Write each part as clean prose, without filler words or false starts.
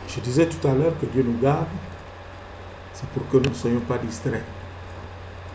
Je disais tout à l'heure que Dieu nous garde, c'est pour que nous ne soyons pas distraits.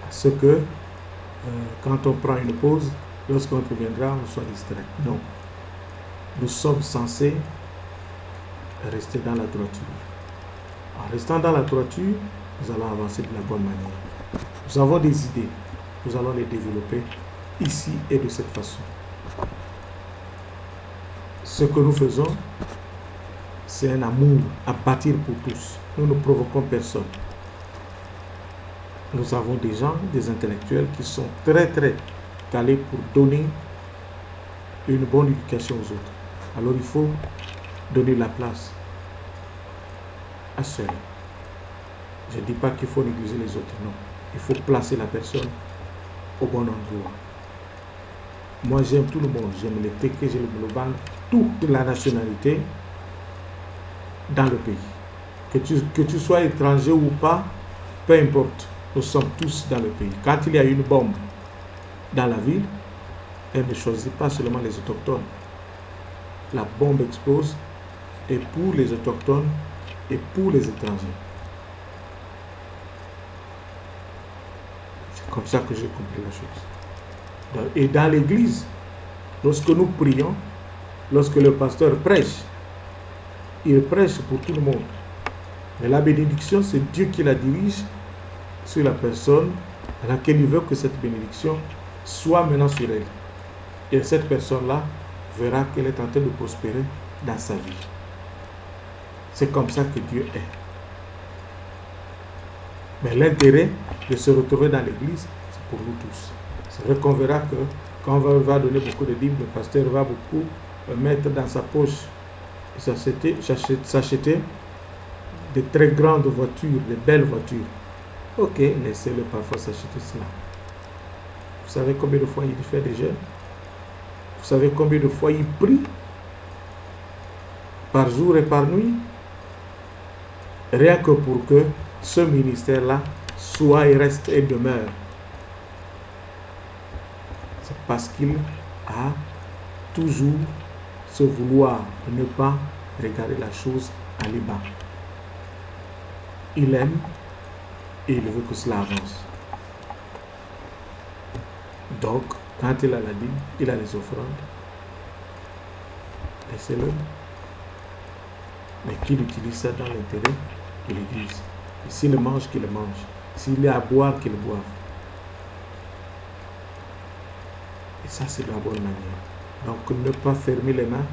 Parce que quand on prend une pause, lorsqu'on reviendra, on soit distrait. Non. Nous sommes censés rester dans la droiture. En restant dans la droiture, nous allons avancer de la bonne manière. Nous avons des idées, nous allons les développer ici et de cette façon. Ce que nous faisons, c'est un amour à bâtir pour tous. Nous ne provoquons personne. Nous avons des gens, des intellectuels qui sont très calés pour donner une bonne éducation aux autres. Alors il faut donner la place à ceux-là. Je ne dis pas qu'il faut négliger les autres, non. Il faut placer la personne au bon endroit. Moi j'aime tout le monde, j'aime les Téké, j'aime les Global, toute la nationalité dans le pays. Que tu sois étranger ou pas, peu importe, nous sommes tous dans le pays. Quand il y a une bombe dans la ville, elle ne choisit pas seulement les autochtones. La bombe explose et pour les autochtones et pour les étrangers. C'est comme ça que j'ai compris la chose. Et dans l'église, lorsque nous prions, lorsque le pasteur prêche, il prêche pour tout le monde. Mais la bénédiction, c'est Dieu qui la dirige sur la personne à laquelle il veut que cette bénédiction soit maintenant sur elle. Et cette personne-là verra qu'elle est en train de prospérer dans sa vie. C'est comme ça que Dieu est. Mais l'intérêt de se retrouver dans l'église, c'est pour nous tous. C'est vrai qu'on verra que quand on va donner beaucoup de dîmes, le pasteur va beaucoup mettre dans sa poche, s'acheter de très grandes voitures, de belles voitures. Ok, laissez-le parfois s'acheter cela. Vous savez combien de fois il fait des jeûnes? Vous savez combien de fois il prie par jour et par nuit? Rien que pour que ce ministère-là soit et reste et demeure. C'est parce qu'il a toujours ce vouloir de ne pas regarder la chose à l'ébat. Il aime et il veut que cela avance. Donc, quand il a la dîme, il a les offrandes. Laissez-le. Mais qu'il utilise ça dans l'intérêt de l'Église. Et s'il mange, qu'il le mange. S'il est à boire, qu'il boive. Et ça, c'est de la bonne manière. Donc, ne pas fermer les mains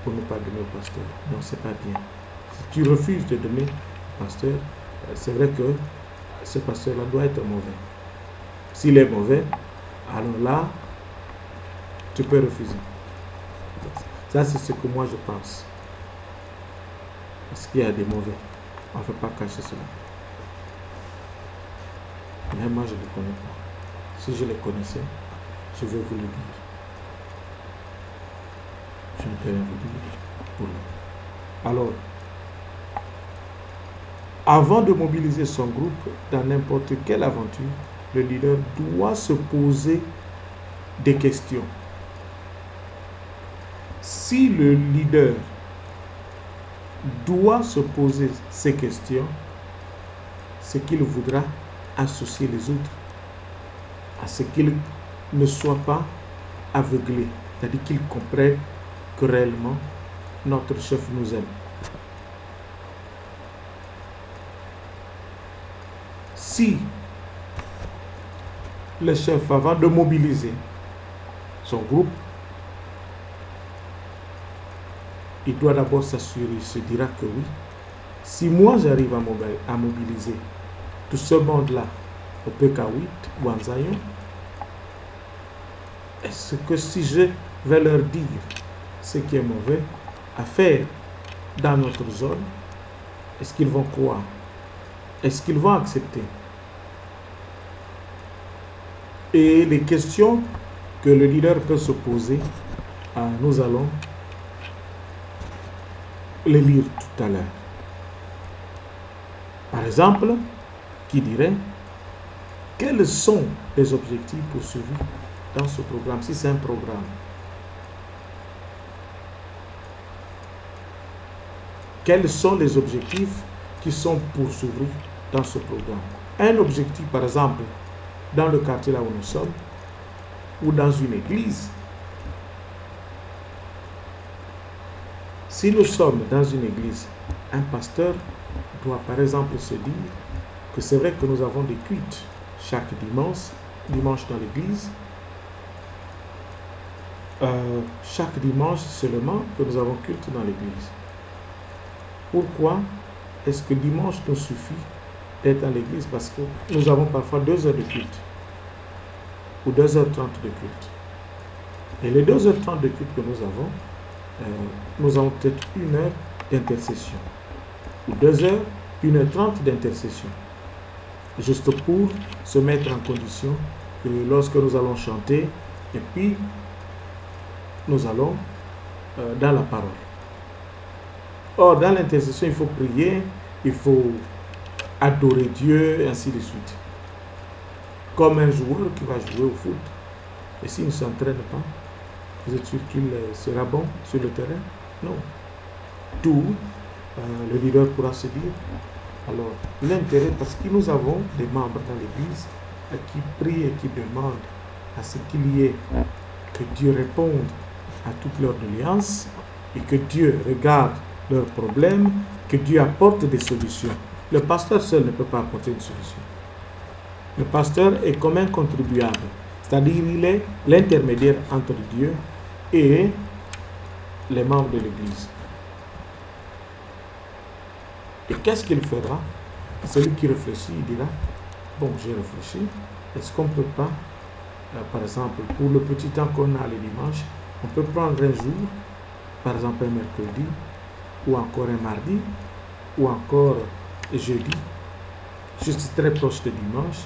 pour ne pas donner au pasteur. Non, c'est pas bien. Si tu refuses de donner au pasteur, c'est vrai que ce pasteur-là doit être mauvais. S'il est mauvais, alors là, tu peux refuser. Ça, c'est ce que moi je pense. Parce qu'il y a des mauvais. On ne peut pas cacher cela. Mais moi, je ne les connais pas. Si je les connaissais, je vais vous le dire. Je ne peux rien vous dire pour eux. Alors, avant de mobiliser son groupe dans n'importe quelle aventure, le leader doit se poser des questions. Si le leader doit se poser ces questions, c'est qu'il voudra associer les autres à ce qu'ils ne soient pas aveuglés, c'est-à-dire qu'ils comprennent que réellement notre chef nous aime. Si le chef, avant de mobiliser son groupe, il doit d'abord s'assurer, il se dira que oui, si moi j'arrive à mobiliser tout ce monde-là au PK8 ou en Zion, est-ce que si je vais leur dire ce qui est mauvais à faire dans notre zone, est-ce qu'ils vont croire? Est-ce qu'ils vont accepter? Et les questions que le leader peut se poser, nous allons les lire tout à l'heure. Par exemple, qui dirait quels sont les objectifs poursuivis dans ce programme, si c'est un programme. quels sont les objectifs qui sont poursuivis dans ce programme. Un objectif, par exemple, dans le quartier là où nous sommes, ou dans une église. Si nous sommes dans une église, un pasteur doit par exemple se dire que c'est vrai que nous avons des cultes chaque dimanche dans l'église. Chaque dimanche seulement que nous avons culte dans l'église. Pourquoi est-ce que dimanche nous suffit d'être à l'église? Parce que nous avons parfois 2 heures de culte ou 2h30 de culte. Et les 2h30 de culte que nous avons peut-être 1 heure d'intercession ou 2 heures, 1h30 d'intercession, juste pour se mettre en condition que lorsque nous allons chanter, et puis nous allons dans la parole. Or, dans l'intercession, il faut prier, il faut adorer Dieu, et ainsi de suite. Comme un joueur qui va jouer au foot. Et s'il ne s'entraîne pas, vous êtes sûr qu'il sera bon sur le terrain? Non. Tout, le leader pourra se dire, alors, l'intérêt, parce que nous avons des membres dans l'Église qui prient et qui demandent à ce qu'il y ait, que Dieu réponde à toutes leurs doléances et que Dieu regarde leurs problèmes, que Dieu apporte des solutions. Le pasteur seul ne peut pas apporter une solution. Le pasteur est comme un contribuable, c'est-à-dire il est l'intermédiaire entre Dieu et les membres de l'Église. Et qu'est-ce qu'il fera? Celui qui réfléchit, il dira, bon, j'ai réfléchi, est-ce qu'on ne peut pas, par exemple, pour le petit temps qu'on a le dimanche, on peut prendre un jour, par exemple un mercredi, ou encore un mardi, ou encore jeudi, juste très proche de dimanche,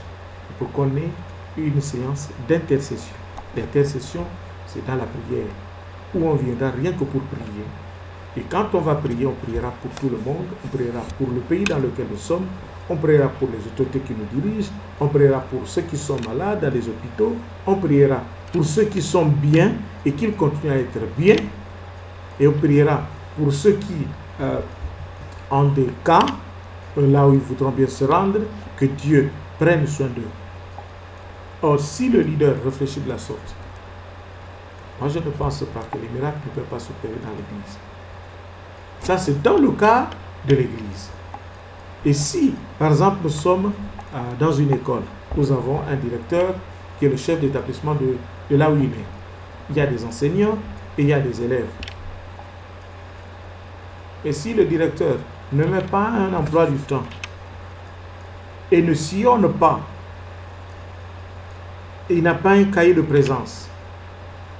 pour qu'on ait une séance d'intercession. L'intercession, c'est dans la prière, où on viendra rien que pour prier. Et quand on va prier, on priera pour tout le monde, on priera pour le pays dans lequel nous sommes, on priera pour les autorités qui nous dirigent, on priera pour ceux qui sont malades dans les hôpitaux, on priera pour ceux qui sont bien et qu'ils continuent à être bien, et on priera pour ceux qui ont des cas, là où ils voudront bien se rendre, que Dieu prenne soin d'eux. Or, si le leader réfléchit de la sorte, moi je ne pense pas que les miracles ne peuvent pas s'opérer dans l'Église. Ça, c'est dans le cas de l'Église. Et si, par exemple, nous sommes dans une école, nous avons un directeur qui est le chef d'établissement de là où il est. Il y a des enseignants et il y a des élèves. Et si le directeur ne met pas un emploi du temps et ne sillonne pas, et il n'a pas un cahier de présence,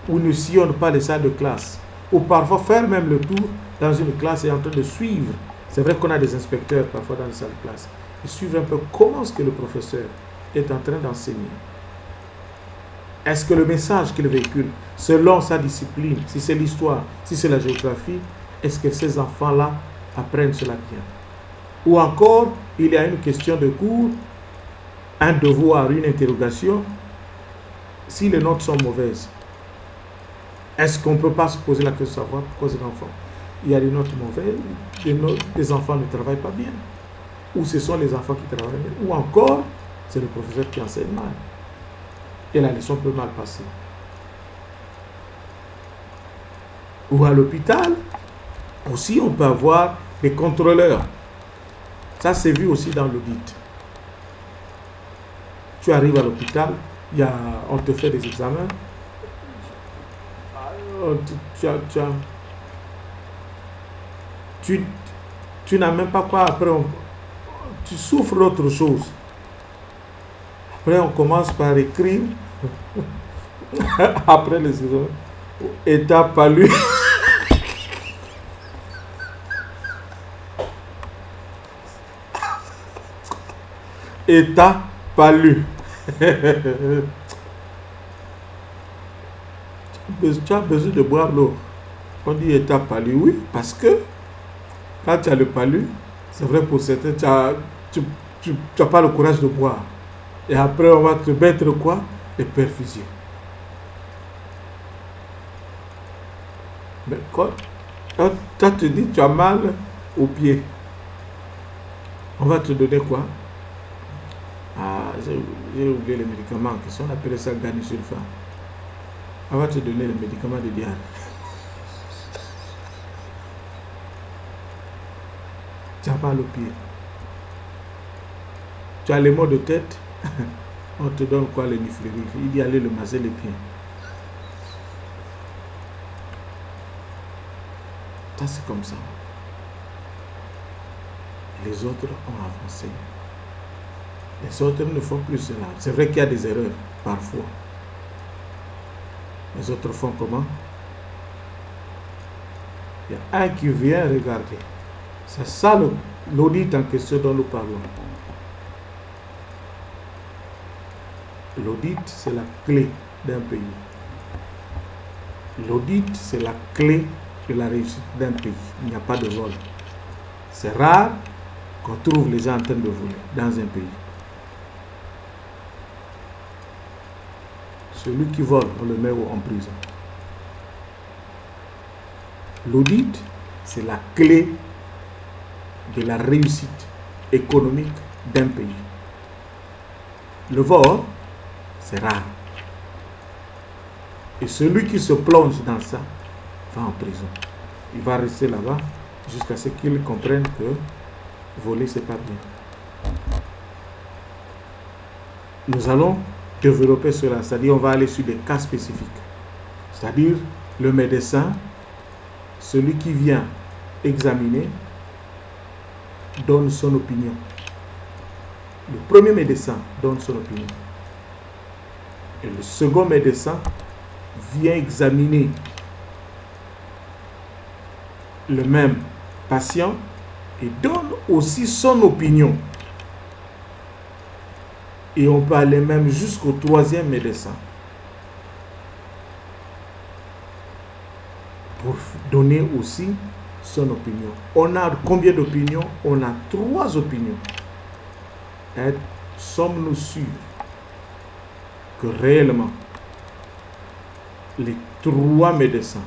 ou ne sillonne pas les salles de classe, ou parfois faire même le tour dans une classe et en train de suivre. C'est vrai qu'on a des inspecteurs parfois dans les salles de classe. Ils suivent un peu comment est-ce que le professeur est en train d'enseigner. Est-ce que le message qu'il véhicule, selon sa discipline, si c'est l'histoire, si c'est la géographie, est-ce que ces enfants-là apprennent cela bien? Ou encore, il y a une question de cours, un devoir, une interrogation. Si les notes sont mauvaises, est-ce qu'on ne peut pas se poser la question de savoir pourquoi ces enfants? Il y a des notes mauvaises, les enfants ne travaillent pas bien. Ou ce sont les enfants qui travaillent bien. Ou encore, c'est le professeur qui enseigne mal. Et la leçon peut mal passer. Ou à l'hôpital, aussi on peut avoir des contrôleurs. Ça c'est vu aussi dans l'audit. Tu arrives à l'hôpital, on te fait des examens. Tu n'as même pas quoi. Après, tu souffres d'autre chose. Après, on commence par écrire. Après les examens. État palu. État palu. Tu as besoin de boire l'eau. On dit état palu, oui, parce que quand tu as le palu, c'est vrai pour certains, tu n'as pas le courage de boire. Et après, on va te mettre quoi? Les perfusions. Mais quand tu te dis tu as mal, au pied. On va te donner quoi? Ah, j'ai oublié les médicaments en question. On appelait ça Gani-Sulfa. On va te donner les médicaments de diarrhée. Tu as mal au pied. Tu as les maux de tête. On te donne quoi? Les nifléries. Il dit aller le masser les pieds. Ça, c'est comme ça. Les autres ont avancé. Les autres ne font plus cela. C'est vrai qu'il y a des erreurs, parfois. Les autres font comment? Il y a un qui vient regarder. C'est ça l'audit en question dont nous parlons. L'audit, c'est la clé d'un pays. L'audit, c'est la clé de la réussite d'un pays. Il n'y a pas de vol. C'est rare qu'on trouve les gens en train de voler dans un pays. Celui qui vole, on le met en prison. L'audit, c'est la clé de la réussite économique d'un pays. Le vol, c'est rare. Et celui qui se plonge dans ça va en prison. Il va rester là-bas jusqu'à ce qu'il comprenne que voler, c'est pas bien. Nous allons développer cela, c'est-à-dire on va aller sur des cas spécifiques. C'est-à-dire le médecin, celui qui vient examiner, donne son opinion. Le premier médecin donne son opinion. Et le second médecin vient examiner le même patient et donne aussi son opinion. Et on peut aller même jusqu'au troisième médecin pour donner aussi son opinion. On a combien d'opinions? On a 3 opinions. Et sommes-nous sûrs que réellement les 3 médecins,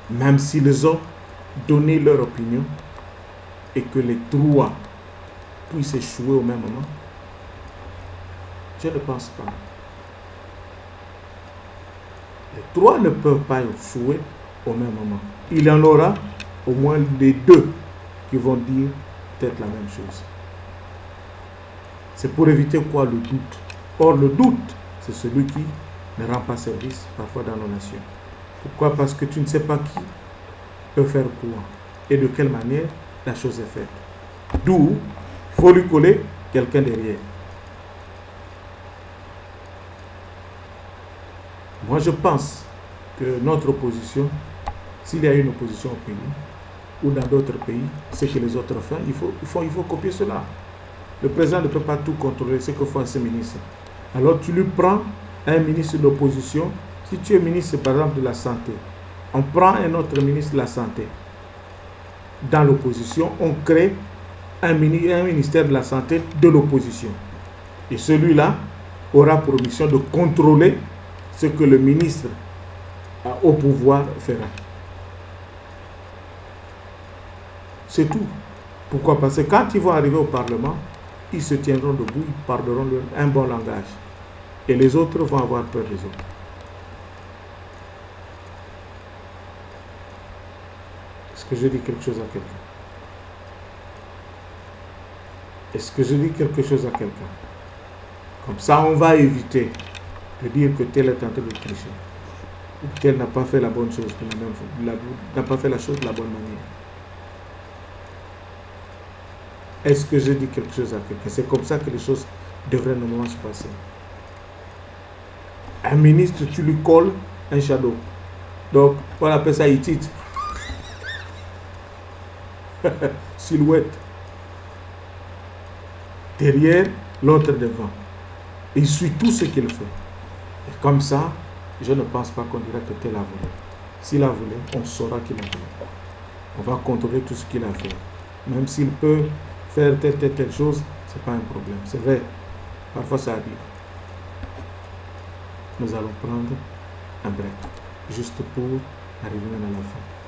même s'ils ont donné leur opinion et que les 3 puissent échouer au même moment? Je ne pense pas. Les 3 ne peuvent pas échouer au même moment. Il y en aura au moins les 2 qui vont dire peut-être la même chose. C'est pour éviter quoi? Le doute. Or, le doute, c'est celui qui ne rend pas service parfois dans nos nations. Pourquoi? Parce que tu ne sais pas qui peut faire quoi et de quelle manière la chose est faite. D'où il faut lui coller quelqu'un derrière. Moi, je pense que notre opposition, s'il y a une opposition au pays ou dans d'autres pays, ce que les autres font, il faut copier cela. Le président ne peut pas tout contrôler, ce que font ces ministres. Alors tu lui prends un ministre d'opposition. Si tu es ministre, par exemple, de la santé, on prend un autre ministre de la santé. Dans l'opposition, on crée un ministère de la santé de l'opposition. Et celui-là aura pour mission de contrôler ce que le ministre au pouvoir fera. C'est tout. Pourquoi? Parce que quand ils vont arriver au Parlement, ils se tiendront debout, ils parleront un bon langage. Et les autres vont avoir peur des autres. Est-ce que je dis quelque chose à quelqu'un? Est-ce que je dis quelque chose à quelqu'un? Comme ça, on va éviter de dire que tel est en train de tricher. Ou tel n'a pas fait la bonne chose, n'a pas fait la chose de la bonne manière. Est-ce que je dis quelque chose à quelqu'un? C'est comme ça que les choses devraient normalement se passer. Un ministre, tu lui colles un shadow. Donc, on appelle ça titre. Silhouette. Derrière, l'autre devant. Il suit tout ce qu'il fait. Et comme ça, je ne pense pas qu'on dirait que tel a volé. S'il a volé, on saura qu'il a volé. On va contrôler tout ce qu'il a fait. Même s'il peut faire telle chose, ce n'est pas un problème. C'est vrai, parfois ça arrive. Nous allons prendre un break, juste pour arriver à la fin.